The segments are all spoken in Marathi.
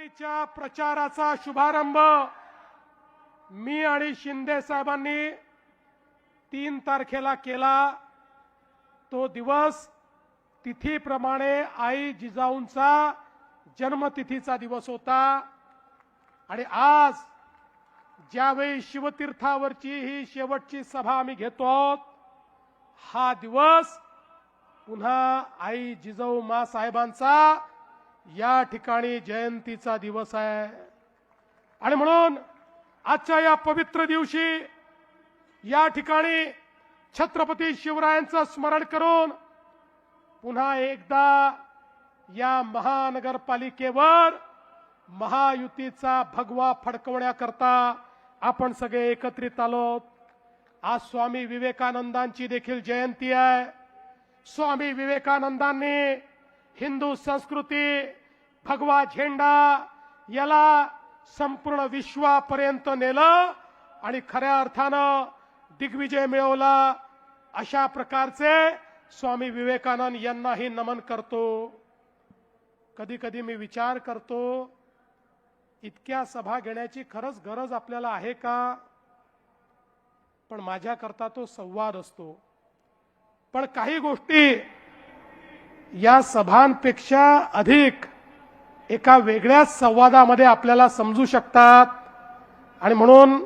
आघाडीच्या प्रचाराचा शुभारंभ मी आणि शिंदे साहेबांनी 3 तारखेला केला। तो दिवस तिथीप्रमाणे आई जिजाऊंचा जन्मतिथीचा दिवस होता आणि आज ज्यावेळी शिवतीर्थावरची ही शेवटची सभा आम्ही घेतो आहोत, हा दिवस पुन्हा आई जिजाऊ मा साहेबांचा या ठिकाणी जयंतीचा दिवस आहे। आणि म्हणून आजच्या या पवित्र दिवशी या ठिकाणी छत्रपती शिवरायांचं स्मरण करून पुन्हा एकदा या महानगरपालिकेवर महायुतीचा भगवा फडकवण्याकरता आपण सगळे एकत्रित आलोत। आज स्वामी विवेकानंदांची देखील जयंती आहे। स्वामी विवेकानंदांनी हिंदू संस्कृती, भगवा झेंडा याला संपूर्ण विश्वापर्यंत नेलं आणि खऱ्या अर्थानं दिग्विजय मिळवला। अशा प्रकारचे स्वामी विवेकानंद यांनाही नमन करतो। कधी कधी मी विचार करतो, इतक्या सभा घेण्याची खरंच गरज आपल्याला आहे का? पण माझ्याकरता तो संवाद असतो। पण काही गोष्टी या सभांपेक्षा अधिक एका वेगळ्याच संवादामध्ये आपल्याला समजू शकतात। आणि म्हणून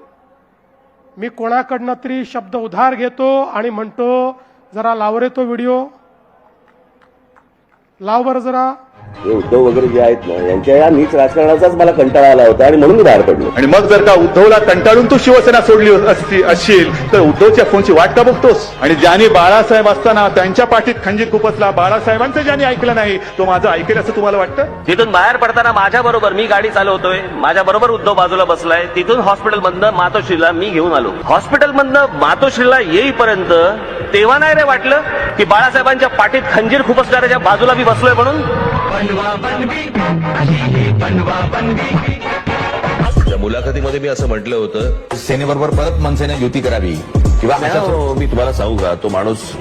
मी कोणाकडनं तरी शब्द उधार घेतो आणि म्हणतो, जरा लाव रे तो व्हिडिओ, लाव बरं जरा। हे उद्धव वगैरे जे आहेत ना, यांच्या या नीच राजकारणाचाच मला कंटाळा आला होता आणि म्हणून मी बाहेर पडलो। आणि मग जर का उद्धवला कंटाळून तू शिवसेना सोडली असशील तर उद्धवच्या फोनची वाट का बघतोस? आणि ज्यांनी बाळासाहेब असताना त्यांच्या पाठीत खंजीर खुपसला, बाळासाहेबांचं ज्यांनी ऐकलं नाही तो माझं ऐकेल असं तुम्हाला वाटतं? तिथून बाहेर पडताना माझ्या बरोबर मी गाडी चालवतोय, माझ्या बरोबर उद्धव बाजूला बसलाय। तिथून हॉस्पिटलमधनं मातोश्रीला मी घेऊन आलो। हॉस्पिटलमधनं मातोश्रीला येईपर्यंत तेव्हा नाही रे वाटलं की बाळासाहेबांच्या पाठीत खंजीर खुपसणाऱ्याच्या बाजूला मी बसलोय म्हणून? त्या मुलाखतीमध्ये मी असं म्हटलं होतं, सेनेबरोबर परत मनसेने युती करावी किंवा मी तुम्हाला सांगू का, तो माणूस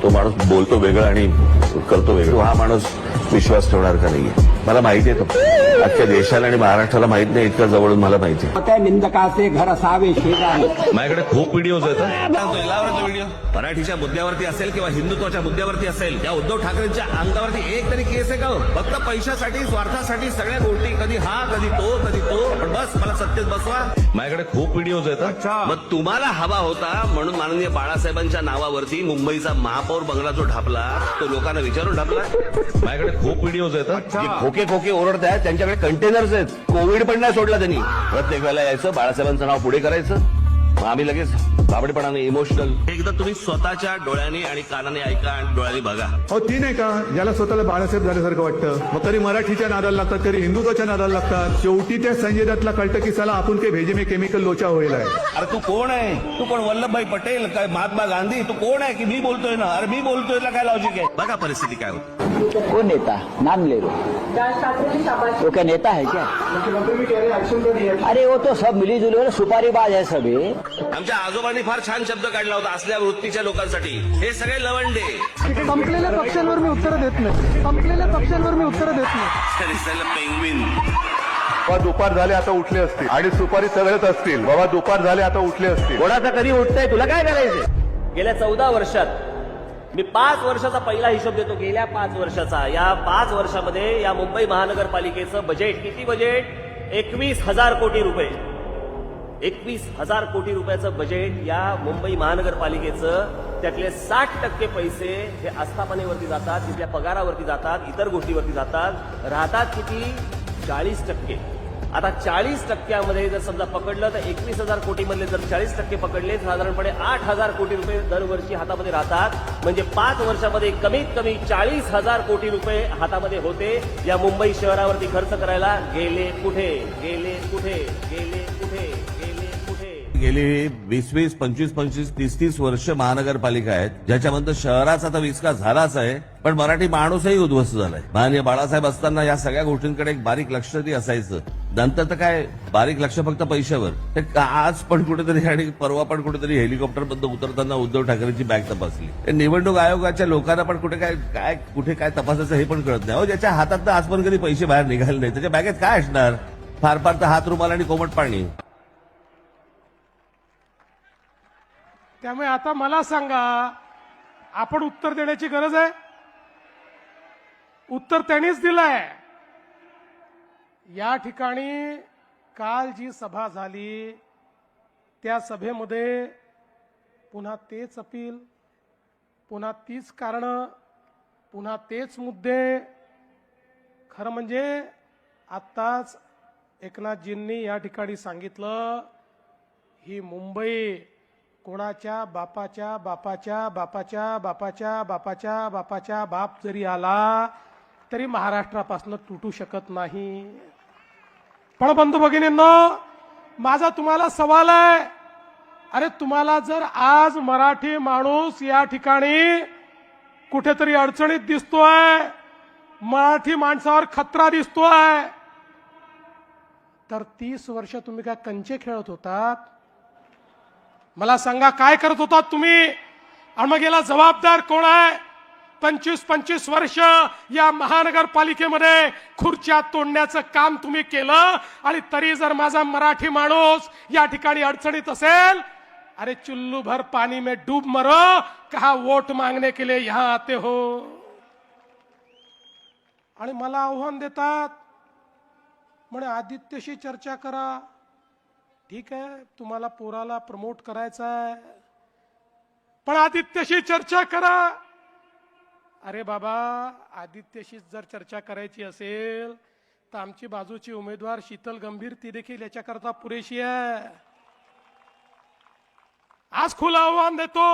बोलतो वेगळं आणि करतो वेगळं। हा माणूस विश्वास ठेवणार का नाहीये मला माहिती आहे। तो अख्ख्या देशाला आणि महाराष्ट्राला माहित नाही, इतकं जवळून मला माहिती आहे। त्या निंदकाचे घर असावे शेजारी। माझ्याकडे खूप व्हिडिओज आहेत। व्हिडिओ मराठीच्या मुद्द्यावरती असेल किंवा हिंदुत्वाच्या मुद्द्यावरती असेल, त्या उद्धव ठाकरेंच्या अंगावरती एक तरी केस आहे का? फक्त पैशासाठी, स्वार्थासाठी सगळ्या गोष्टी, कधी हा कधी तो कधी तो, पण बस मला सत्तेत बसवा। माझ्याकडे खूप व्हिडिओज आहेत। मग तुम्हाला हवा होता म्हणून माननीय बाळासाहेबांच्या नावावरती मुंबईचा महापौर बंगला जो ढापला, तो लोकांना विचारून ढापला? माझ्याकडे खूप व्हिडिओज आहेत। जे खोके खोके ओरडत आहेत त्यांच्याकडे कंटेनर्स आहेत। कोविड पण नाही सोडला त्यांनी। प्रत्येक वेळेला यायचं, बाळासाहेबांचं नाव पुढे करायचं, मग आम्ही लगेच बाबडेपणाने इमोशनल। एकदा तुम्ही स्वतःच्या डोळ्यांनी आणि कानाने ऐका आणि डोळ्यांनी बघा। हो ती नाही का ज्याला स्वतःला बाळासाहेब झाल्यासारखं वाटतं, मग कधी मराठीच्या नादाला लागतात, कधी हिंदुत्वाच्या नादाला लागतात। शेवटी त्या संजय दत्तला कळतं की साला आपण काही भेजे में केमिकल लोचा होईल आहे। अरे तू कोण आहे? तू कोण? वल्लभभाई पटेल काय महात्मा गांधी? तू कोण आहे की मी बोलतोय ना? अरे मी बोलतोय ना, काय लॉजिक आहे? बघा परिस्थिती काय होती। वो नेता नाम ले लो, वो क्या नेता है क्या? अरे वो तो सब मिली जुली सुपारीबाज है सभी। आमच्या आजोबांनी फार छान शब्द काढला होता असल्या वृत्तीच्या लोकांसाठी, हे सगळे लवंडे। संपलेल्या पक्षांवर मी उत्तर देत नाही, संपलेल्या पक्षांवर मी उत्तर देत नाही। पेंग्विन बाबा दुपार झाले आता उठले असतील आणि सुपारी सगळेच असतील। बाबा दुपार झाले आता उठले असतील। कोणाचा कधी उठतंय, तुला काय करायचं? गेल्या 14 वर्षात मी 5 वर्षाचा पहिला हिशोब देतो। गेल्या 5 वर्षाचा, या 5 वर्षामध्ये या मुंबई महानगरपालिकेचं बजेट किती? बजेट 21,000 कोटी रुपये। 21,000 कोटी रुपयाचं बजेट या मुंबई महानगरपालिकेचं। त्यातले 60% पैसे हे आस्थापनेवरती जातात, तिथल्या पगारावरती जातात, इतर गोष्टीवरती जातात। राहतात किती? 40%। आता 40%मध्ये जर समजा पकडलं तर 21,000 कोटी मधले जर 40% पकडले, साधारणपणे 8,000 कोटी रुपये दरवर्षी हातामध्ये राहतात। म्हणजे 5 वर्षामध्ये कमीत कमी 40,000 कोटी रुपये हातामध्ये होते। या मुंबई शहरावरती खर्च करायला गेले कुठे? गेले कुठे? गेले कुठे? गेले कुठे? गेली 20-20, 25-25, 30-30 वर्ष महानगरपालिका आहेत, ज्याच्यामध्ये शहराचा तर विकास झालाच आहे, पण मराठी माणूसही उद्ध्वस्त झालाय। माननीय बाळासाहेब असताना या सगळ्या गोष्टींकडे एक बारीक लक्ष ती असायचं। नंतर तर काय बारीक लक्ष फक्त पैशावर। ते आज पण कुठेतरी आणि परवा पण कुठेतरी हेलिकॉप्टर बंद उतरताना उद्धव ठाकरेंची बॅग तपासली। निवडणूक आयोगाच्या लोकांना पण कुठे काय तपासायचं हे पण कळत नाही। ज्याच्या हातात आज पण कधी पैसे बाहेर निघाले नाही, त्याच्या बॅगेत काय असणार? फार फार तर हात रुमाल आणि कोमट पाणी. त्यामुळे आता मला सांगा, आपण उत्तर देण्याची गरज आहे? उत्तर त्यांनीच दिलंय. या ठिकाणी काल जी सभा झाली त्या सभेमध्ये पुन्हा तेच अपील, पुन्हा तीच कारणं, पुन्हा तेच मुद्दे. खरं म्हणजे आत्ताच एकनाथजींनी या ठिकाणी सांगितलं, ही मुंबई कोणाच्या बापाच्या बापाच्या बापाच्या बापाच्या बापाच्या बापाच्या बाप जरी आला तरी महाराष्ट्रापासून तुटू शकत नाही. पण बंधू भगिनींनो, माझा तुम्हाला सवाल आहे, अरे तुम्हाला जर आज मराठी माणूस या ठिकाणी कुठेतरी अडचणीत दिसतोय, मराठी माणसावर खतरा दिसतोय, तर 30 वर्ष तुम्ही काय कंचे खेळत होतात? मला सांगा, काय करत होतात तुम्ही? आणि मग याला जबाबदार कोण आहे? 25-25 वर्ष या महानगरपालिकेमध्ये खुर्च्या तोडण्याचं काम तुम्ही केलं, आणि तरी जर माझा मराठी माणूस या ठिकाणी अडचणीत असेल, अरे चुल्लू भर पानी में डूब मरो, कहा वोट मांगने के लिए यहां आते हो. आणि मला आव्हान देतात, म्हणे आदित्यशी चर्चा करा. ठीक आहे, तुम्हाला पोराला प्रमोट करायचं आहे, पण आदित्यशी चर्चा करा. अरे बाबा, आदित्यशी जर चर्चा करायची असेल तर आमची बाजूची उमेदवार शीतल गंभीर ती देखील याच्याकरता पुरेशी आहे. आज खुलं आव्हान देतो,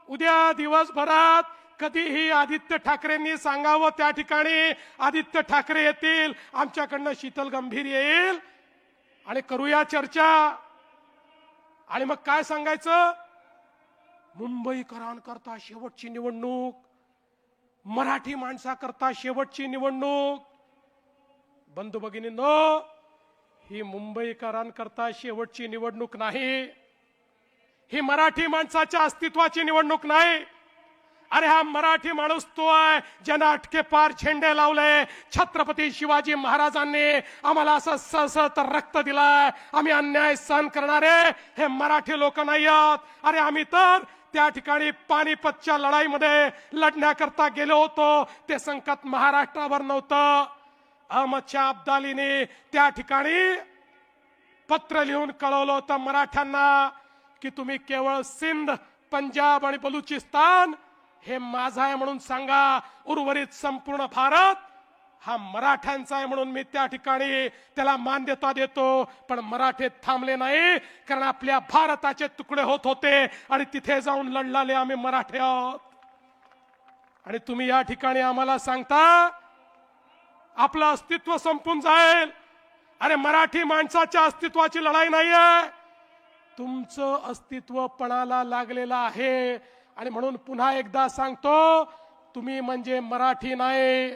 उद्या दिवसभरात कधीही आदित्य ठाकरेंनी सांगावं त्या ठिकाणी आदित्य ठाकरे येतील, आमच्याकडनं शीतल गंभीर येईल आणि करूया चर्चा. आणि मग काय सांगायचं? मुंबईकरांकरता शेवटची निवडणूक, मराठी माणसाकरता शेवटची निवडणूक. बंधू भगिनींनो, ही मुंबईकरांकरता शेवटची निवडणूक नाही, ही मराठी माणसाच्या अस्तित्वाची निवडणूक नाही. अरे हा मराठी माणूस तो आहे ज्यानं अटके पार झेंडे लावले. छत्रपती शिवाजी महाराजांनी आम्हाला असं सळसळत रक्त दिलाय. आम्ही अन्याय सहन करणारे हे मराठी लोक नाही आहोत. अरे आम्ही तर त्या ठिकाणी पानिपतच्या लढाईमध्ये लढण्याकरता गेलो होतो. ते संकट महाराष्ट्रावर नव्हतं. अहमद शाह अब्दालीने त्या ठिकाणी पत्र लिहून कळवलं होतं मराठ्यांना की तुम्ही केवळ सिंध, पंजाब आणि बलुचिस्तान हे माझा आहे म्हणून सांगा, उर्वरित संपूर्ण भारत हा मराठ्यांचा आहे म्हणून मी त्या ठिकाणी त्याला मान्यता देतो. पण मराठे थांबले नाही, कारण आपल्या भारताचे तुकडे होत होते आणि तिथे जाऊन लढलेले आम्ही मराठे आहोत. आणि तुम्ही या ठिकाणी आम्हाला सांगता आपलं अस्तित्व संपून जाईल. अरे मराठी माणसाच्या अस्तित्वाची लढाई नाहीये, तुमचं अस्तित्व पणाला लागलेलं आहे. आणि म्हणून पुन्हा एकदा सांगतो, तुम्ही म्हणजे मराठी नाही,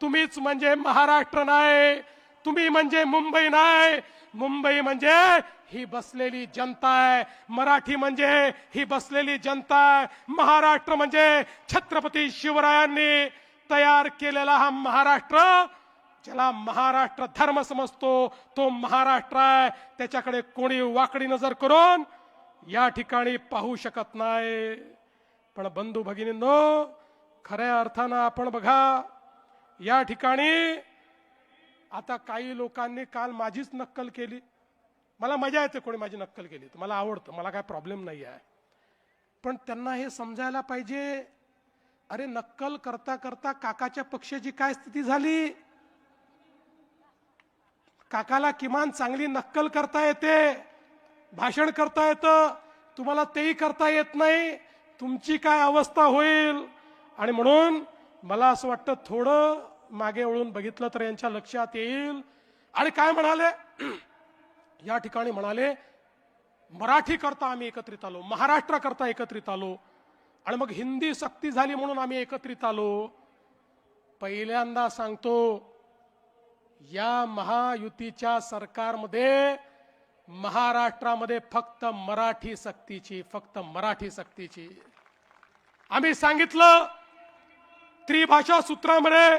तुम्हीच म्हणजे महाराष्ट्र नाही, तुम्ही म्हणजे मुंबई नाही. मुंबई म्हणजे ही बसलेली जनता आहे, मराठी म्हणजे ही बसलेली जनता आहे. महाराष्ट्र म्हणजे छत्रपती शिवरायांनी तयार केलेला हा महाराष्ट्र, ज्याला महाराष्ट्र धर्म समजतो तो महाराष्ट्र आहे. त्याच्याकडे कोणी वाकडी नजर करून या ठिकाणी पाहू शकत नाही. पण बंधू भगिनींनो, खऱ्या अर्थानं आपण बघा, या ठिकाणी आता काही लोकांनी काल माझीच नक्कल केली. मला मजा येते कोणी माझी नक्कल केली तर, मला आवडतं, मला काय प्रॉब्लेम नाही आहे. पण त्यांना हे समजायला पाहिजे, अरे नक्कल करता करता काकाच्या पक्षाची काय स्थिती झाली? काकाला किमान चांगली नक्कल करता येते, भाषण करता येतं, तुम्हाला तेही करता येत नाही. तुमची काय अवस्था होईल? आणि म्हणून मला असं वाटतं थोडं मागे वळून बघितलं तर यांच्या लक्षात येईल. आणि काय म्हणाले या ठिकाणी? म्हणाले मराठी करता आम्ही एकत्रित आलो, महाराष्ट्र करता एकत्रित आलो, आणि मग हिंदी सक्ती झाली म्हणून आम्ही एकत्रित आलो. पहिल्यांदा सांगतो, या महायुतीच्या सरकारमध्ये महाराष्ट्रामध्ये फक्त मराठी सक्तीची, फक्त मराठी सक्तीची. आम्ही सांगितलं त्रिभाषा सूत्रामध्ये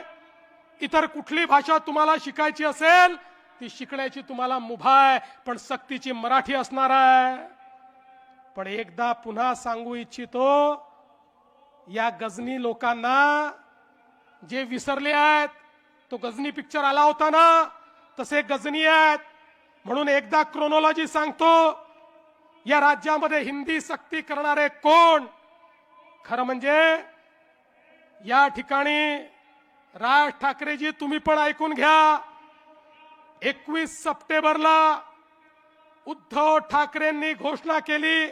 इतर कुठली भाषा तुम्हाला शिकायची असेल ती शिकण्याची तुम्हाला मुभा आहे, पण सक्तीची मराठी असणार आहे. पण एकदा पुन्हा सांगू इच्छितो, या गजनी लोकांना जे विसरले आहेत, तो गजनी पिक्चर आला होता ना, तसे गजनी आहेत. म्हणून एकदा क्रोनॉलॉजी सांगतो, या राज्यामध्ये हिंदी सक्ती करणारे कोण? खरं म्हणजे या ठिकाणी राज ठाकरेजी तुम्ही पण ऐकून घ्या. 21 सप्टेंबरला उद्धव ठाकरेंनी घोषणा केली,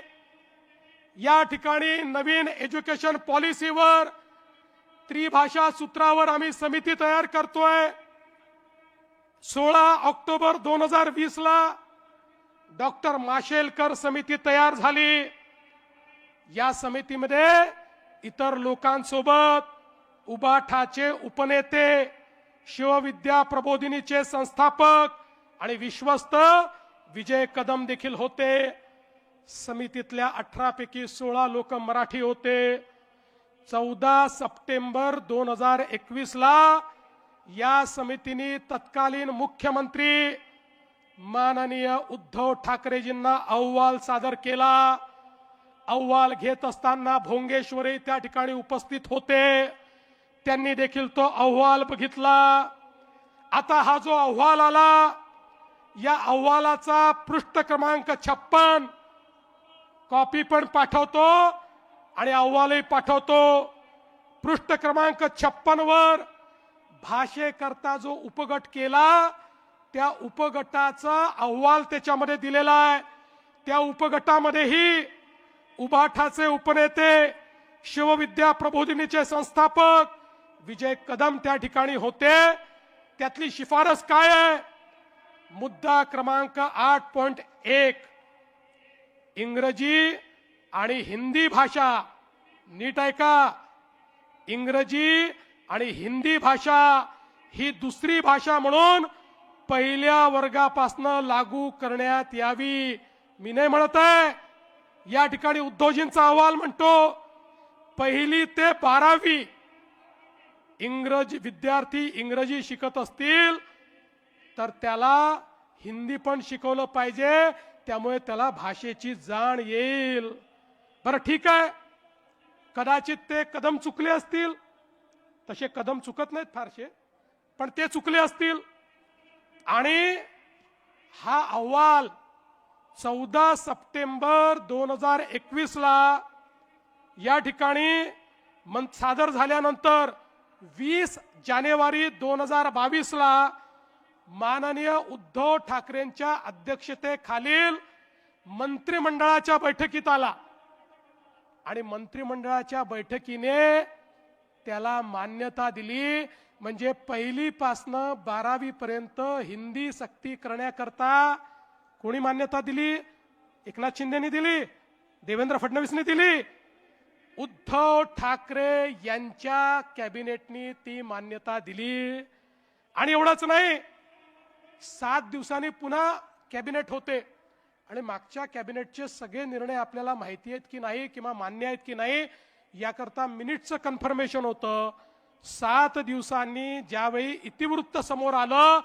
या ठिकाणी नवीन एज्युकेशन पॉलिसीवर, त्रिभाषा सूत्रावर आम्ही समिती तयार करतोय. 16 ऑक्टोबर 2020 ला डॉक्टर माशेलकर समिती तयार झाली. या समितीमध्ये इतर लोकांसोबत उबाठाचे उपनेते, शिवविद्या प्रबोधिनीचे संस्थापक आणि विश्वस्त विजय कदम देखील होते. समितीतल्या 18 पैकी 16 लोक मराठी होते. 14 सप्टेंबर 2021 ला या समितीने तत्कालीन मुख्यमंत्री माननीय उद्धव ठाकरेजींना अहवाल सादर केला. अहवाल घेत असताना भोंगेश्वरी त्या ठिकाणी उपस्थित होते. त्यांनी देखील तो अहवाल बघितला. आता हा जो अहवाल आला, या अहवालाचा पृष्ठ क्रमांक 56 कॉपी पण पाठवतो आणि अहवालही पाठवतो. पृष्ठ क्रमांक 56 वर भाषेकरता जो उपगट केला, त्या उपगटाचा अहवाल त्याच्यामध्ये दिलेला आहे. त्या उपगटामध्येही उबाठाचे उपनेते, शिवविद्या प्रबोधिनीचे संस्थापक विजय कदम त्या ठिकाणी होते. त्यातली शिफारस काय आहे? मुद्दा क्रमांक 8.1 इंग्रजी आणि हिंदी भाषा, नीट ऐका, इंग्रजी आणि हिंदी भाषा ही दुसरी भाषा म्हणून पहिल्या वर्गापासून लागू करण्यात यावी. मी नाही म्हणत आहे, या ठिकाणी उद्धवजींचा अहवाल म्हणतो 1ली ते 12वी इंग्रजी विद्यार्थी इंग्रजी शिकत असतील तर त्याला हिंदी पण शिकवलं पाहिजे, त्यामुळे त्याला भाषेची जाण येईल. बरं ठीक आहे, कदाचित ते कदम चुकले असतील, तसे कदम चुकत नाहीत फारसे, पण ते चुकले असतील. आणि हा अहवाल 14 सप्टेंबर 2021 ला या ठिकाणी सादर झाल्यानंतर 20 जानेवारी 2022 ला माननीय उद्धव ठाकरेंच्या अध्यक्षतेखालील मंत्रिमंडळाच्या बैठकीत आला आणि मंत्रिमंडळाच्या बैठकीने त्याला मान्यता दिली. म्हणजे 1ली पासून 12वी पर्यंत हिंदी सक्ती करण्याकरता कोणी मान्यता दिली? एकनाथ शिंदेनी दिली, देवेंद्र फडणवीसने दिली, उद्धव ठाकरे यांच्या कॅबिनेटनी ती मान्यता दिली. आणि एवढंच नाही, 7 दिवसांनी पुन्हा कॅबिनेट होते आणि मागच्या कॅबिनेटचे सगळे निर्णय आपल्याला माहिती आहेत की नाही किंवा मान्य आहेत की नाही याकरता मिनिटचं कन्फर्मेशन होतं. 7 दिवसांनी ज्यावेळी इतिवृत्त समोर आलं,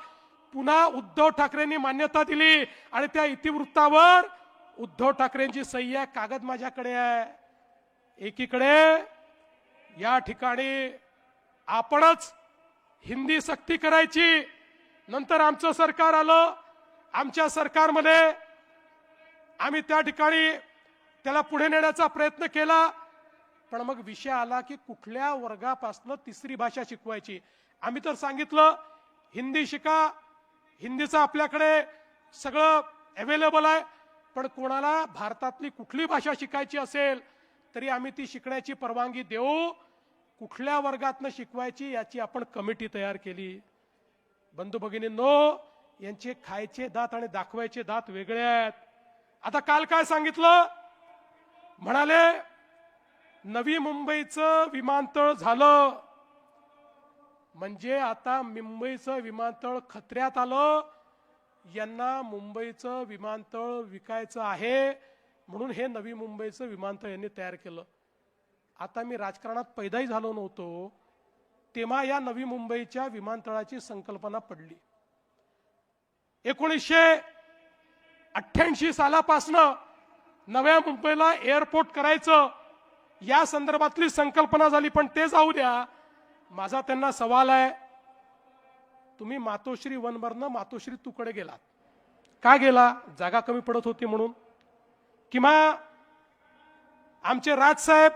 पुन्हा उद्धव ठाकरेंनी मान्यता दिली आणि त्या इतिवृत्तावर उद्धव ठाकरेंची सही आहे. कागद माझ्याकडे आहे. एकीकडे या ठिकाणी आपणच हिंदी सक्ती करायची, नंतर आमचं सरकार आलं, आमच्या सरकारमध्ये आम्ही त्या ठिकाणी त्याला पुढे नेण्याचा प्रयत्न केला. पण मग विषय आला की कुठल्या वर्गापासून 3री भाषा शिकवायची. आम्ही तर सांगितलं हिंदी शिका, हिंदीचं आपल्याकडे सगळं अवेलेबल आहे, पण कोणाला भारतातली कुठली भाषा शिकायची असेल तरी आम्ही ती शिकण्याची परवानगी देऊ. कुठल्या वर्गातनं शिकवायची याची आपण कमिटी तयार केली. बंधू भगिनींनो, यांचे खायचे दात आणि दाखवायचे दात वेगळे आहेत. आता काल काय सांगितलं? म्हणाले नवी मुंबईचं विमानतळ झालं म्हणजे आता मुंबईचं विमानतळ खतऱ्यात आलं. यांना मुंबईचं विमानतळ विकायचं आहे म्हणून हे नवी मुंबईचं विमानतळ यांनी तयार केलं. आता मी राजकारणात पैदाही झालो नव्हतो तेव्हा या नवी मुंबईच्या विमानतळाची संकल्पना पडली. 1988 सालापासनं नव्या मुंबईला एअरपोर्ट करायचं या संदर्भातली संकल्पना झाली. पण ते जाऊ द्या, माझा त्यांना सवाल आहे, तुम्ही मातोश्री वनवरनं मातोश्री तूकडे गेलात, का गेला? जागा कमी पडत होती म्हणून? किंवा आमचे राजसाहेब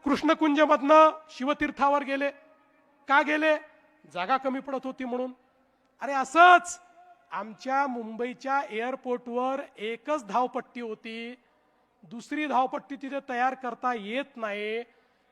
कृष्णकुंजमधनं शिवतीर्थावर गेले, का गेले? जागा कमी पडत होती म्हणून. अरे असंच आमच्या मुंबईच्या एअरपोर्टवर एकच धावपट्टी होती, दुसरी धावपट्टी तिथे तयार करता येत नाही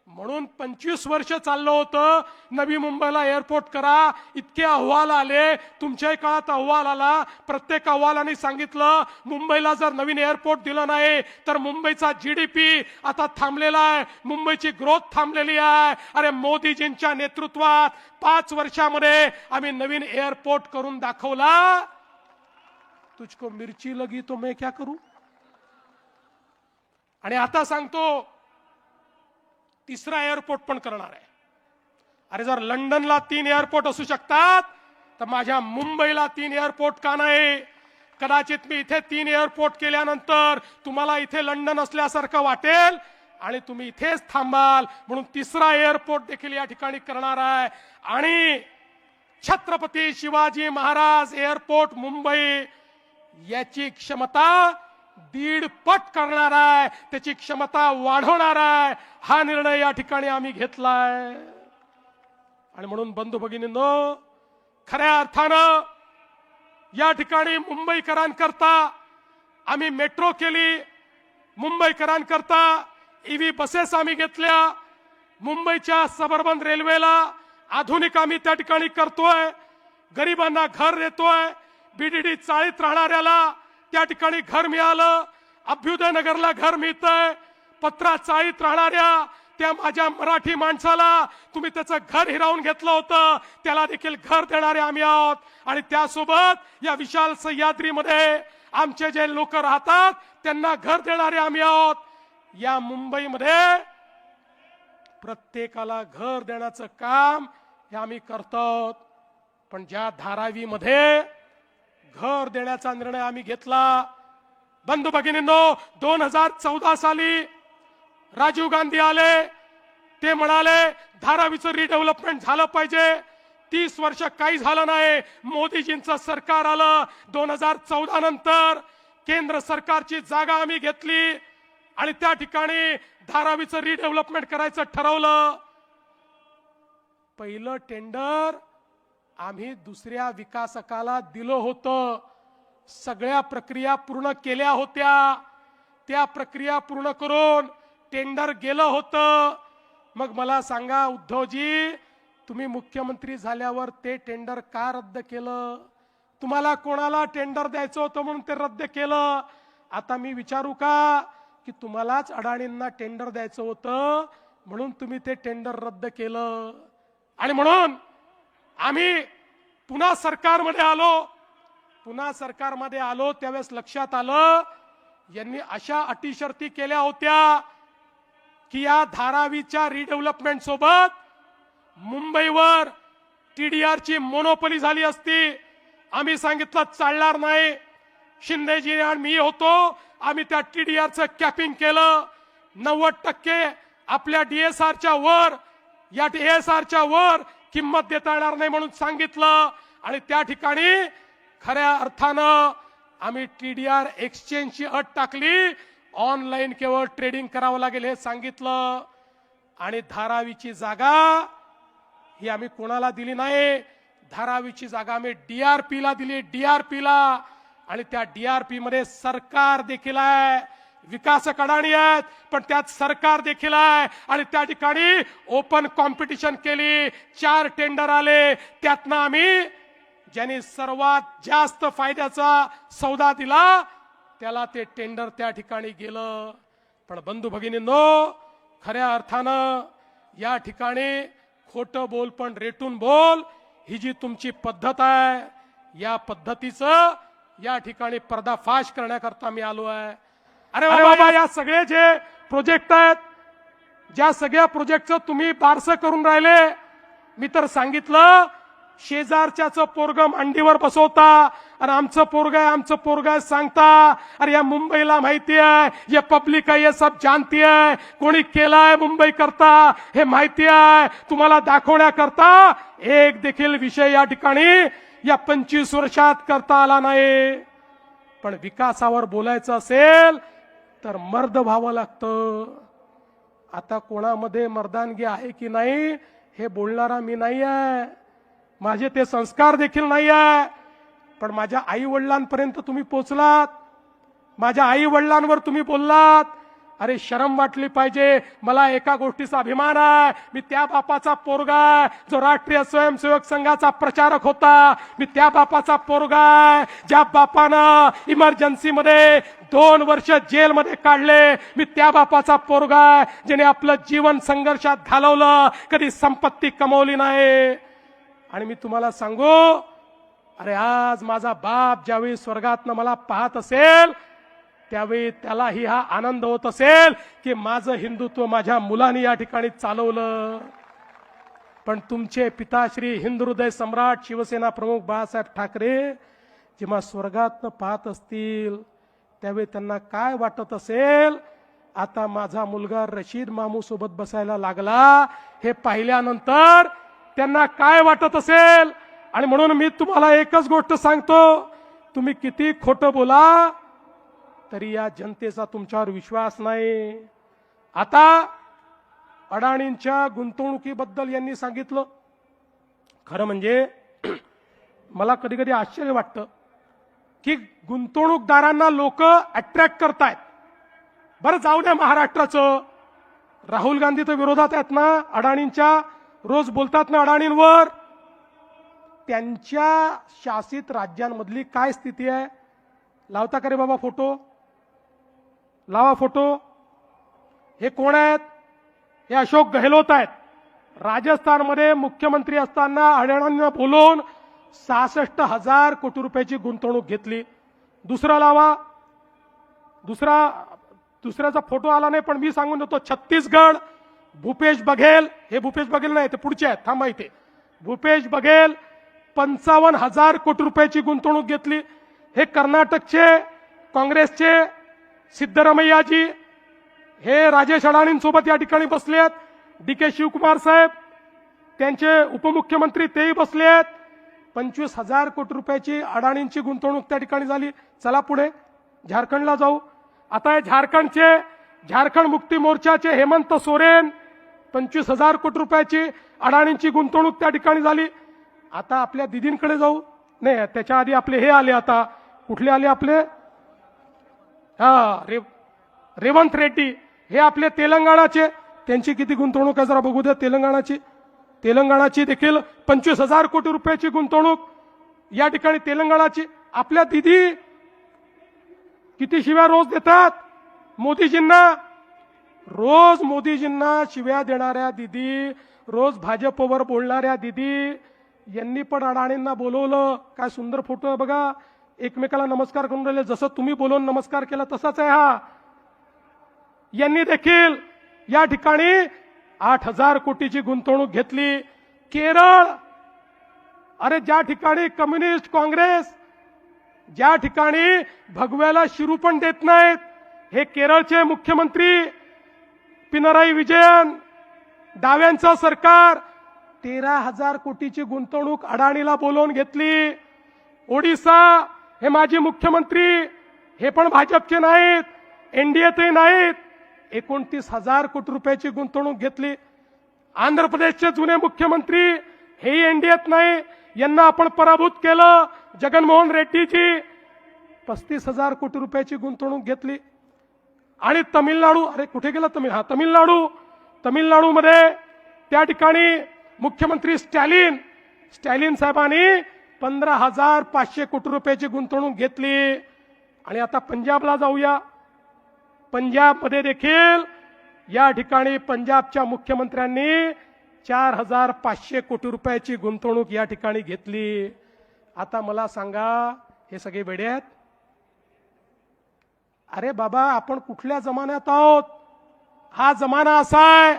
म्हणून 25 वर्ष चाललं होतं नवी मुंबईला एअरपोर्ट करा. इतके अहवाल आले, तुमच्याही काळात अहवाल आला, प्रत्येक अहवालाने सांगितलं मुंबईला जर नवीन एअरपोर्ट दिलं नाही तर मुंबईचा जीडीपी आता थांबलेला आहे, मुंबईची ग्रोथ थांबलेली आहे. अरे मोदीजींच्या नेतृत्वात 5 वर्षामध्ये आम्ही नवीन एअरपोर्ट करून दाखवला. तुझको मिरची लगी तो मैं क्या करू? आणि आता सांगतो तिसरा एअरपोर्ट पण करणार आहे. अरे जर लंडनला 3 एअरपोर्ट असू शकतात तर माझ्या मुंबईला 3 एअरपोर्ट का नाही? कदाचित मी इथे 3 एअरपोर्ट केल्यानंतर तुम्हाला इथे लंडन असल्यासारखं वाटेल आणि तुम्ही इथेच थांबाल, म्हणून तिसरा एअरपोर्ट देखील या ठिकाणी करणार आहे. आणि छत्रपती शिवाजी महाराज एअरपोर्ट मुंबई याची क्षमता 1.5 पट करणार आहे, त्याची क्षमता वाढवणार आहे. हा निर्णय या ठिकाणी आम्ही घेतलाय. आणि म्हणून बंधू भगिनींनो, खऱ्या अर्थानं या ठिकाणी मुंबईकरांकरता आम्ही मेट्रो केली, मुंबईकरांकरता ईव्ही बसेस आम्ही घेतल्या, मुंबईच्या सबअर्बन रेल्वेला आधुनिक आम्ही त्या ठिकाणी करतोय, गरिबांना घर देतोय, बीडीडी चाळीत राहणाऱ्याला त्या ठिकाणी घर मिळालं, अभ्युदय नगरला घर मिळतंय, पत्रा चाळीत राहणाऱ्या त्या माझ्या मराठी माणसाला तुम्ही त्याचं घर हिरावून घेतलं होतं, त्याला देखील घर देणारे आम्ही आहोत. आणि त्यासोबत या विशाल सह्याद्रीमध्ये आमचे जे लोक राहतात त्यांना घर देणारे आम्ही आहोत. या मुंबईमध्ये प्रत्येकाला घर देण्याचं काम हे आम्ही करतो. पण ज्या धारावीमध्ये घर देण्याचा निर्णय आम्ही घेतला, बंधू भगिनींनो, 2014 साली राजीव गांधी आले, ते म्हणाले धारावीचं रिडेव्हलपमेंट झालं पाहिजे. 30 वर्ष काही झालं नाही. मोदीजींचं सरकार आलं, 2014 नंतर केंद्र सरकारची जागा आम्ही घेतली आणि त्या ठिकाणी धारावीचं रिडेव्हलपमेंट करायचं ठरवलं. पहिलं टेंडर आम्ही दुसऱ्या विकासकाला दिलं होतं. सगळ्या प्रक्रिया पूर्ण केल्या होत्या. त्या प्रक्रिया पूर्ण करून टेंडर गेलं होतं. मग मला सांगा उद्धवजी, तुम्ही मुख्यमंत्री झाल्यावर ते टेंडर का रद्द केलं? तुम्हाला कोणाला टेंडर द्यायचं होतं म्हणून ते रद्द केलं. आता मी विचारू का की तुम्हालाच अडाणींना टेंडर द्यायचं होतं म्हणून तुम्ही ते टेंडर रद्द केलं. आणि म्हणून आम्ही पुन्हा सरकारमध्ये आलो त्यावेळेस लक्षात आलं यांनी अशा अटी शर्ती केल्या होत्या की या धारावीच्या रिडेव्हलपमेंट सोबत मुंबईवर टीडीआरची मोनोपोली झाली असती. आम्ही सांगितलं चालणार नाही. शिंदेजी आणि मी होतो, आम्ही त्या टीडीआरचं कॅपिंग केलं. 90% आपल्या डीएसआरच्या वर, या डीएसआरच्या वर किंमत देता येणार नाही म्हणून सांगितलं. आणि त्या ठिकाणी खऱ्या अर्थानं आम्ही टीडीआर एक्सचेंजची अट टाकली, ऑनलाईन केवळ ट्रेडिंग करावं लागेल हे सांगितलं. आणि धारावीची जागा ही आम्ही कोणाला दिली नाही. धारावीची जागा आम्ही डीआरपीला दिली, डीआरपीला. आणि त्या डीआरपी मध्ये सरकार देखील आहे, विकासक अडाणी आहेत पण त्यात सरकार देखील आहे. आणि त्या ठिकाणी ओपन कॉम्पिटिशन केली, 4 टेंडर आले, त्यातनं आम्ही ज्यांनी सर्वात जास्त फायद्याचा सौदा दिला त्याला ते टेंडर त्या ठिकाणी गेलं. पण बंधू भगिनींनो, खऱ्या अर्थानं या ठिकाणी खोटं बोल पण रेटून बोल ही जी तुमची पद्धत आहे, या पद्धतीचं या ठिकाणी पर्दाफाश करण्याकरता मी आलो आहे. अरे बाबा, या सगळे जे प्रोजेक्ट आहेत, ज्या सगळ्या प्रोजेक्टचं तुम्ही बारसं करून राहिले, मी तर सांगितलं शेजारच्याचं पोरग मांडीवर बसवता आणि आमचं पोरग आहे सांगता. अरे या मुंबईला माहिती आहे, ये पब्लिक आहे, ये सब जानती है, कोणी केलाय मुंबई करता हे माहिती आहे. तुम्हाला दाखवण्याकरता एक देखील विषय या ठिकाणी या 25 वर्षात करता आला नाही. पण विकासावर बोलायचं असेल तर मर्द व्हावं लागतं. आता कोणामध्ये मर्दानगी आहे की नाही हे बोलणारा मी नाही आहे, माझे ते संस्कार देखील नाही आहे. पण माझ्या आई वडिलांपर्यंत तुम्ही पोचलात, माझ्या आई वडिलांवर तुम्ही बोललात. अरे शरम वाटली पाहिजे. मला एका गोष्टीचा अभिमान आहे, मी त्या बापाचा पोरगा आहे जो राष्ट्रीय स्वयंसेवक संघाचा प्रचारक होता. मी त्या बापाचा पोरगा आहे ज्या बापानं इमर्जन्सीमध्ये 2 वर्ष जेलमध्ये काढले. मी त्या बापाचा पोरगा आहे ज्याने आपलं जीवन संघर्षात घालवलं, कधी संपत्ती कमवली नाही. आणि मी तुम्हाला सांगू, अरे आज माझा बाप ज्यावेळी स्वर्गातनं मला पाहत असेल त्यावेळी त्यालाही हा आनंद होत असेल की माझं हिंदुत्व माझ्या मुलांनी या ठिकाणी चालवलं. पण तुमचे पिताश्री हिंदुहृदय सम्राट शिवसेना प्रमुख बाळासाहेब ठाकरे जेव्हा स्वर्गातनं पाहत असतील त्यावेळी त्यांना काय वाटत असेल. आता माझा मुलगा रशीद मामू सोबत बसायला लागला हे पाहिल्यानंतर त्यांना काय वाटत असेल. आणि म्हणून मी तुम्हाला एकच गोष्ट सांगतो, तुम्ही किती खोटं बोला तरी या जनतेचा तुमच्यावर विश्वास नाही. आता अडाणींच्या गुंतवणुकीबद्दल यांनी सांगितलं. खरं म्हणजे मला कधी कधी आश्चर्य वाटतं की गुंतवणूकदारांना लोक अट्रॅक्ट करतायत. बरं जाऊ द्या महाराष्ट्राचं, राहुल गांधी तर विरोधात आहेत ना अडाणींच्या, रोज बोलतात ना अडाणींवर. त्यांच्या शासित राज्यांमधली काय स्थिती आहे, लावता का रे बाबा फोटो, लावा फोटो. हे कोण आहेत, हे अशोक गहलोत आहेत. राजस्थानमध्ये मुख्यमंत्री असताना अडाणींना बोलून 66,000 कोटी रुपयाची गुंतवणूक घेतली. दुसरा लावा, दुसऱ्याचा फोटो आला नाही पण मी सांगून देतो. छत्तीसगड भूपेश बघेल, हे भूपेश बघेल नाही ते पुढचे आहेत, थांबा इथे. भूपेश बघेल 55,000 कोटी रुपयाची गुंतवणूक घेतली. हे कर्नाटकचे काँग्रेसचे सिद्धरामय्याजी हे राजेश अडाणींसोबत या ठिकाणी बसले आहेत. DK शिवकुमार साहेब त्यांचे उपमुख्यमंत्री तेही बसले आहेत. 25,000 कोटी रुपयाची अडाणींची गुंतवणूक त्या ठिकाणी झाली. चला पुढे झारखंडला जाऊ. आता हे झारखंड मुक्ती मोर्चाचे हेमंत सोरेन 25,000 कोटी रुपयाची अडाणींची गुंतवणूक त्या ठिकाणी झाली. आता आपल्या दिदींकडे जाऊ. नाही त्याच्या आधी आपले हे आले, आता कुठले आले आपले, रेवंत रेड्डी हे आपले तेलंगणाचे. त्यांची किती गुंतवणूक आहे जरा बघू द्या. तेलंगणाची देखील 25,000 कोटी रुपयाची गुंतवणूक या ठिकाणी तेलंगणाची. आपल्या दिदी किती शिव्या रोज देतात मोदीजींना, रोज मोदीजींना शिव्या देणाऱ्या दिदी, रोज भाजपवर बोलणाऱ्या दिदी यांनी पण अडाणींना बोलवलं. काय सुंदर फोटो आहे बघा, एकमेकाला नमस्कार करून राहिले. जसं तुम्ही बोलून नमस्कार केला तसाच आहे हा. यांनी देखील या ठिकाणी 8,000 कोटीची गुंतवणूक घेतली. केरळ, अरे ज्या ठिकाणी कम्युनिस्ट काँग्रेस, ज्या ठिकाणी भगव्याला शिरू पण देत नाहीत, हे केरळचे मुख्यमंत्री पिनराई विजयन, डाव्यांचं सरकार 13,000 कोटीची गुंतवणूक अडाणीला बोलवून घेतली. ओडिसा, हे माजी मुख्यमंत्री, हे पण भाजपचे नाहीत, एनडीएतही नाहीत, 29,000 कोटी रुपयाची गुंतवणूक घेतली. आंध्र प्रदेशचे जुने मुख्यमंत्री, हेही एनडीएत नाही, यांना आपण पराभूत केलं. जगनमोहन रेड्डीजी 35,000 कोटी रुपयाची गुंतवणूक घेतली. आणि तमिळनाडू, अरे कुठे गेला तमिळनाडूमध्ये त्या ठिकाणी मुख्यमंत्री स्टॅलिन साहेबांनी 15,500 कोटी रुपयाची गुंतवणूक घेतली. आणि आता पंजाबला जाऊया. पंजाबमध्ये देखील या ठिकाणी पंजाबच्या मुख्यमंत्र्यांनी 4,500 कोटी रुपयाची गुंतवणूक या ठिकाणी घेतली. आता मला सांगा, हे सगळे वेडे आहेत? अरे बाबा, आपण कुठल्या जमान्यात आहोत? हा जमाना असा आहे,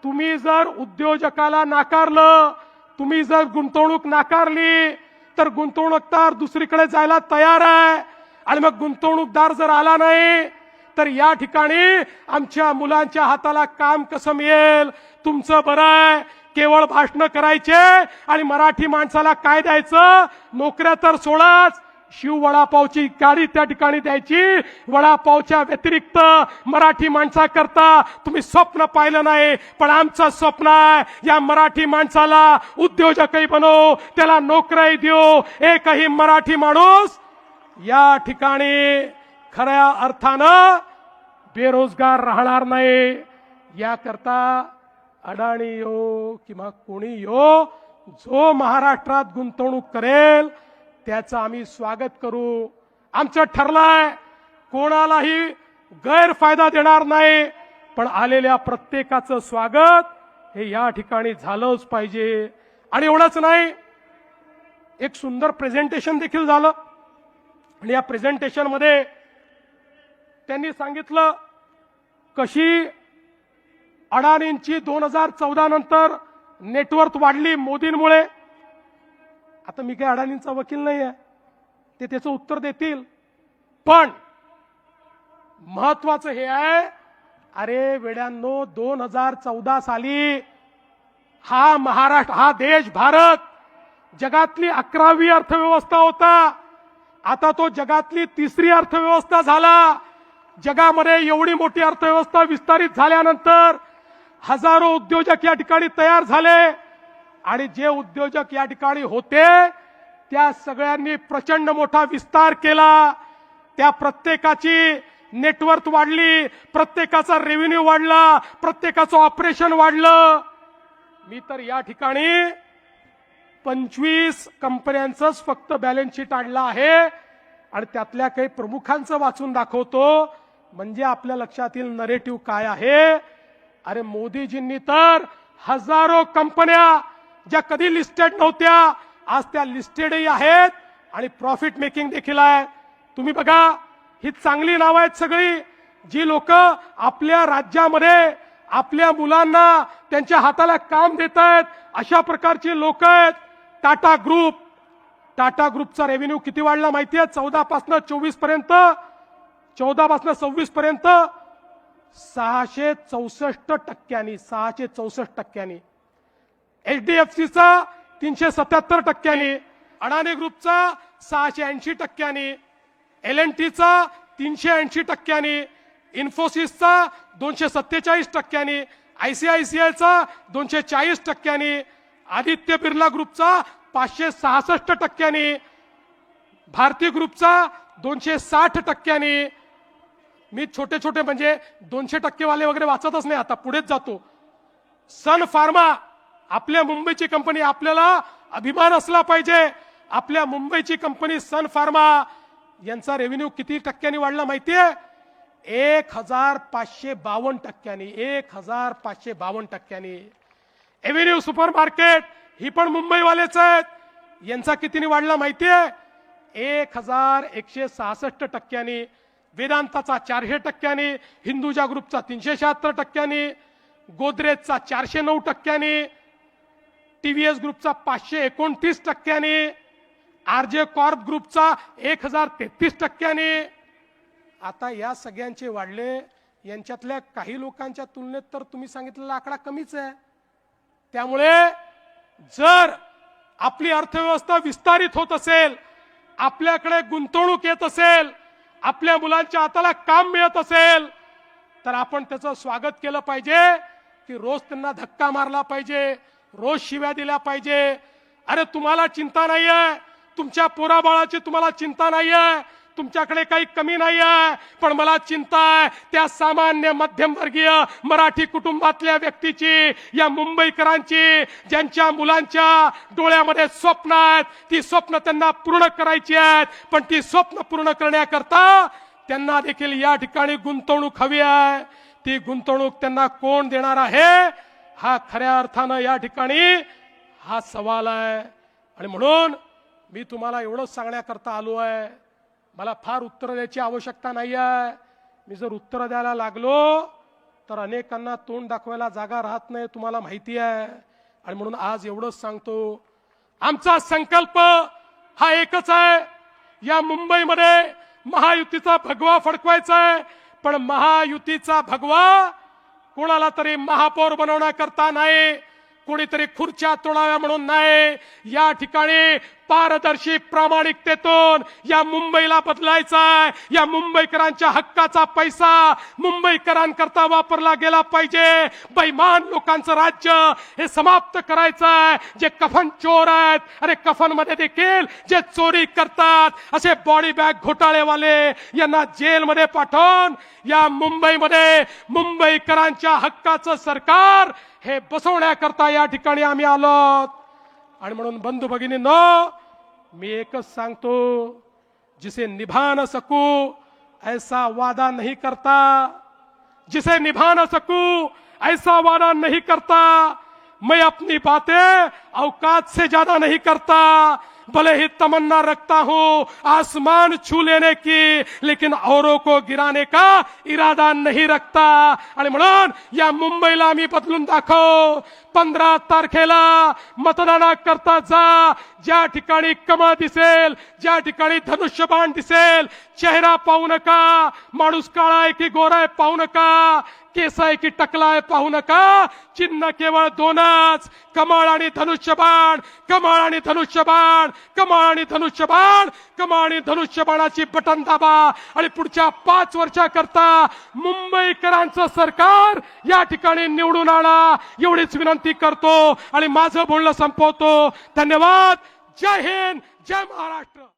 तुम्ही जर उद्योजकाला नाकारलं तुम्ही जर गुंतवणूक नाकारली तर गुंतवणूकदार दुसरीकडे जायला तयार आहे, आणि मग गुंतवणूकदार जर आला नाही तर या ठिकाणी आमच्या मुलांच्या हाताला काम कसं मिळेल? तुमचं बरं आहे, केवळ भाषण करायचे आणि मराठी माणसाला काय द्यायचं? नोकऱ्या तर सोडाच, शिव वडापावची गाडी त्या ठिकाणी द्यायची. वडापावच्या व्यतिरिक्त मराठी माणसाकरता तुम्ही स्वप्न पाहिलं नाही, पण आमचं स्वप्न आहे या मराठी माणसाला उद्योजकही बनवू, त्याला नोकऱ्याही देऊ. एकही मराठी माणूस या ठिकाणी खऱ्या अर्थानं बेरोजगार राहणार नाही. याकरता अडाणी यो किंवा कोणी यो, जो महाराष्ट्रात गुंतवणूक करेल त्याचं आम्ही स्वागत करू. आमचं ठरलंय कोणालाही गैरफायदा देणार नाही, पण आलेल्या प्रत्येकाचं स्वागत हे या ठिकाणी झालंच पाहिजे. आणि एवढंच नाही, एक सुंदर प्रेझेंटेशन देखील झालं, आणि या प्रेझेंटेशन मध्ये त्यांनी सांगितलं कशी अडाणींची 2014 नंतर नेटवर्थ वाढली मोदींमुळे. आता मी काही अडाणींचा वकील नाही आहे, ते त्याचं उत्तर देतील, पण महत्वाचं हे आहे, अरे वेड्यांनो, 2014 साली हा महाराष्ट्र, हा देश भारत जगातली 11वी अर्थव्यवस्था होता. आता तो जगातली 3री अर्थव्यवस्था झाला. जगामध्ये एवढी मोठी अर्थव्यवस्था विस्तारित झाल्यानंतर हजारो उद्योजक या ठिकाणी तयार झाले, आणि जे उद्योजक या ठिकाणी होते त्या सगळ्यांनी प्रचंड मोठा विस्तार केला. त्या प्रत्येकाची नेटवर्थ वाढली, प्रत्येकाचा रेव्हेन्यू वाढला, प्रत्येकाचं ऑपरेशन वाढलं. मी तर या ठिकाणी 25 कंपन्यांचंच फक्त बॅलन्स शीट आणलं आहे, आणि त्यातल्या काही प्रमुखांचं वाचून दाखवतो, म्हणजे आपल्या लक्षात येईल नरेटिव्ह काय आहे. अरे मोदीजींनी तर हजारो कंपन्या ज्या कधी लिस्टेड नव्हत्या आज त्या लिस्टेडही आहेत, आणि प्रॉफिट मेकिंग देखील आहे. तुम्ही बघा, ही चांगली नावं आहेत सगळी, जी लोक आपल्या राज्यामध्ये आपल्या मुलांना त्यांच्या हाताला काम देत आहेत, अशा प्रकारची लोक आहेत. टाटा ग्रुपचा रेव्हेन्यू किती वाढला माहितीये? 14 पासून 24 पर्यंत, 14 पासून 26 पर्यंत 664%, 664%. HDFCचा 377%, अडाणी ग्रुपचा 680%, L&Tचा 380%, इन्फोसिसचा 247%, ICICIचा 240%, आदित्य बिर्ला ग्रुपचा 566%, भारती ग्रुपचा 260%. मी छोटे छोटे म्हणजे 200% वाले वगैरे वाचतच नाही, आता पुढेच जातो. सन फार्मा, आपल्या मुंबईची कंपनी, आपल्याला अभिमान असला पाहिजे. आपल्या मुंबईची कंपनी सन फार्मा यांचा रेव्हेन्यू किती टक्क्यांनी वाढला माहितीये? 1552%, 1552%. एव्हेन्यू सुपर मार्केट ही पण मुंबईवालेच आहेत, यांचा कितीने वाढला माहितीये? 1166%. वेदांताचा 400%, हिंदुजा ग्रुपचा 376%, गोदरेजचा 409%, TVS ग्रुपचा 529%, RJ कॉर्प ग्रुपचा 1033%. आता या सगळ्यांचे वाढले, यांच्यातल्या काही लोकांच्या तुलनेत तर तुम्ही सांगितलेला आकडा कमीच आहे. त्यामुळे जर आपली अर्थव्यवस्था विस्तारित होत असेल, आपल्याकडे गुंतवणूक येत असेल, आपल्या मुलांच्या हाताला काम मिळत असेल, तर आपण त्याचं स्वागत केलं पाहिजे, की रोज त्यांना धक्का मारला पाहिजे, रोज शिव्या दिल्या पाहिजे. अरे तुम्हाला चिंता नाहीये, तुमच्या पोराबाळाची तुम्हाला चिंता नाहीये, तुमच्याकडे काही कमी नाही आहे, पण मला चिंता आहे त्या सामान्य मध्यमवर्गीय मराठी कुटुंबातल्या व्यक्तीची, या मुंबईकरांची, ज्यांच्या मुलांच्या डोळ्यामध्ये स्वप्न आहेत. ती स्वप्न त्यांना पूर्ण करायची आहेत, पण ती स्वप्न पूर्ण करण्याकरता त्यांना देखील या ठिकाणी गुंतवणूक हवी आहे. ती गुंतवणूक त्यांना कोण देणार आहे, हा खऱ्या अर्थानं या ठिकाणी हा सवाल आहे. आणि म्हणून मी तुम्हाला एवढंच सांगण्याकरता आलो आहे, मला फार उत्तर द्यायची आवश्यकता नाही आहे. मी जर उत्तर द्यायला लागलो तर अनेकांना तोंड दाखवायला जागा राहत नाही, तुम्हाला माहिती आहे. आणि म्हणून आज एवढंच सांगतो, आमचा संकल्प हा एकच आहे, या मुंबईमध्ये महायुतीचा भगवा फडकवायचा आहे. पण महायुतीचा भगवा कोणाला तरी महापौर बनवण्याकरता नाही, कोणीतरी खुर्च्या तोडाव्या म्हणून नाही. या ठिकाणी पारदर्शी प्रामाणिकतेतून या मुंबईला बदलायचा आहे. या मुंबईकरांच्या हक्काचा पैसा मुंबईकरांकरता वापरला गेला पाहिजे. बेईमान लोकांचं राज्य हे समाप्त करायचं आहे. जे कफन चोर आहेत, अरे कफन मध्ये देखील जे चोरी करतात, असे बॉडी बॅग घोटाळेवाले यांना जेलमध्ये पाठवून या मुंबईमध्ये मुंबईकरांच्या हक्काचं सरकार हे बसवण्याकरता या ठिकाणी आम्ही आलो. आणि म्हणून बंधू भगिनींनो, मी एकच सांगतो, जिसे निभा न सकू ऐसा वादा नहीं करता, जिसे निभा न सकू ऐसा वादा नहीं करता. मैं अपनी बातें औकात से ज्यादा नहीं करता, भले ही तमन्ना रखता हूं आसमान छू लेने की, लेकिन औरों को गिराने का इरादा नहीं रखता. आणि म्हणून या मुंबईला आम्ही बदलून दाखव. 15 तारखेला मतदानाकरता जा. ज्या ठिकाणी कमळ दिसेल, ज्या ठिकाणी धनुष्यबाण दिसेल, चेहरा पाहू नका, माणूस काळा आहे की गोरा आहे पाहू नका, केस आहे की टकला आहे पाहू नका. चिन्ह केवळ दोनच, कमळ आणि धनुष्यबाण, कमळ आणि धनुष्यबाण, कमळ आणि धनुष्यबाण, कमळ आणि धनुष्यबाणाची बटन दाबा आणि पुढच्या 5 वर्षाकरता मुंबईकरांचं सरकार या ठिकाणी निवडून आणा, एवढीच विनंती करतो आणि माझं बोलणं संपवतो. धन्यवाद. जय हिंद, जय महाराष्ट्र.